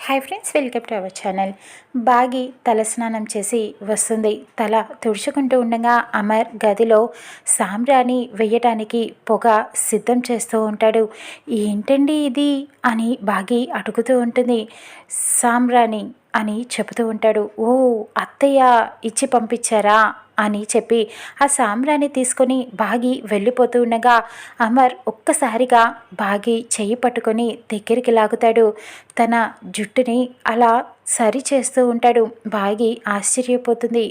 Hi friends, welcome to our channel. బాగి తలస్నానం చేసి వస్తుంది. తల తుడుచుకుంటూ ఉండగా అమర్ గదిలో సాంబ్రాణి వేయటానికి పొగ సిద్ధం చేస్తూ ఉంటాడు. ఏంటండి ఇది అని బాగి అడుగుతూ ఉంటుంది. సాంబ్రాణి అని చెబుతూ ఉంటాడు. ఓ, అత్తయ్య ఇచ్చి పంపించారా అని చెప్పి ఆ సాంబ్రాన్ని తీసుకొని బాగి వెళ్ళిపోతూ ఉండగా అమర్ ఒక్కసారిగా బాగి చెయ్యి పట్టుకొని దగ్గరికి లాగుతాడు. తన జుట్టుని అలా సరి చేస్తూ ఉంటాడు. బాగి ఆశ్చర్యపోతుంది.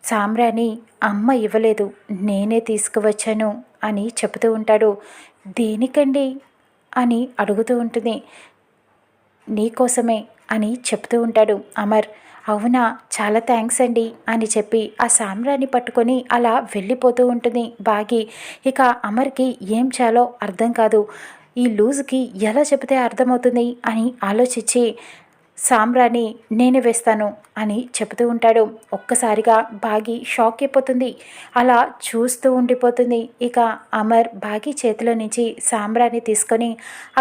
సాంబ్రాణి అమ్మ ఇవ్వలేదు, నేనే తీసుకువచ్చాను అని చెబుతూ ఉంటాడు. దేనికండి అని అడుగుతూ ఉంటుంది. నీకోసమే అని చెప్తూ ఉంటాడు అమర్. అవునా, చాలా థ్యాంక్స్ అండి అని చెప్పి ఆ సాంబ్రాన్ని పట్టుకొని అలా వెళ్ళిపోతూ ఉంటుంది బాగి. ఇక అమర్కి ఏం చేయాలో అర్థం కాదు. ఈ లూజ్కి ఎలా చెబితే అర్థమవుతుంది అని ఆలోచించి సాంబ్రాన్ని నేనే వేస్తాను అని చెబుతూ ఉంటాడు. ఒక్కసారిగా బాగి షాక్ అయిపోతుంది. అలా చూస్తూ ఉండిపోతుంది. ఇక అమర్ బాగి చేతిలో నుంచి సాంబ్రాన్ని తీసుకొని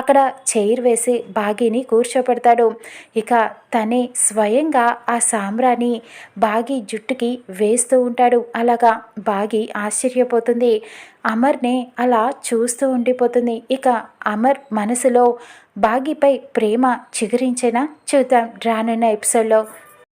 అక్కడ చైర్ వేసి బాగిని కూర్చోపెడతాడు. ఇక తనే స్వయంగా ఆ సాంబ్రాన్ని బాగి జుట్టుకి వేస్తూ ఉంటాడు. అలాగా బాగి ఆశ్చర్యపోతుంది. అమర్నే అలా చూస్తూ ఉండిపోతుంది. ఇక అమర్ మనసులో బాగిపై ప్రేమ చిగురించేనా చూద్దాం రానున్న ఎపిసోడ్లో.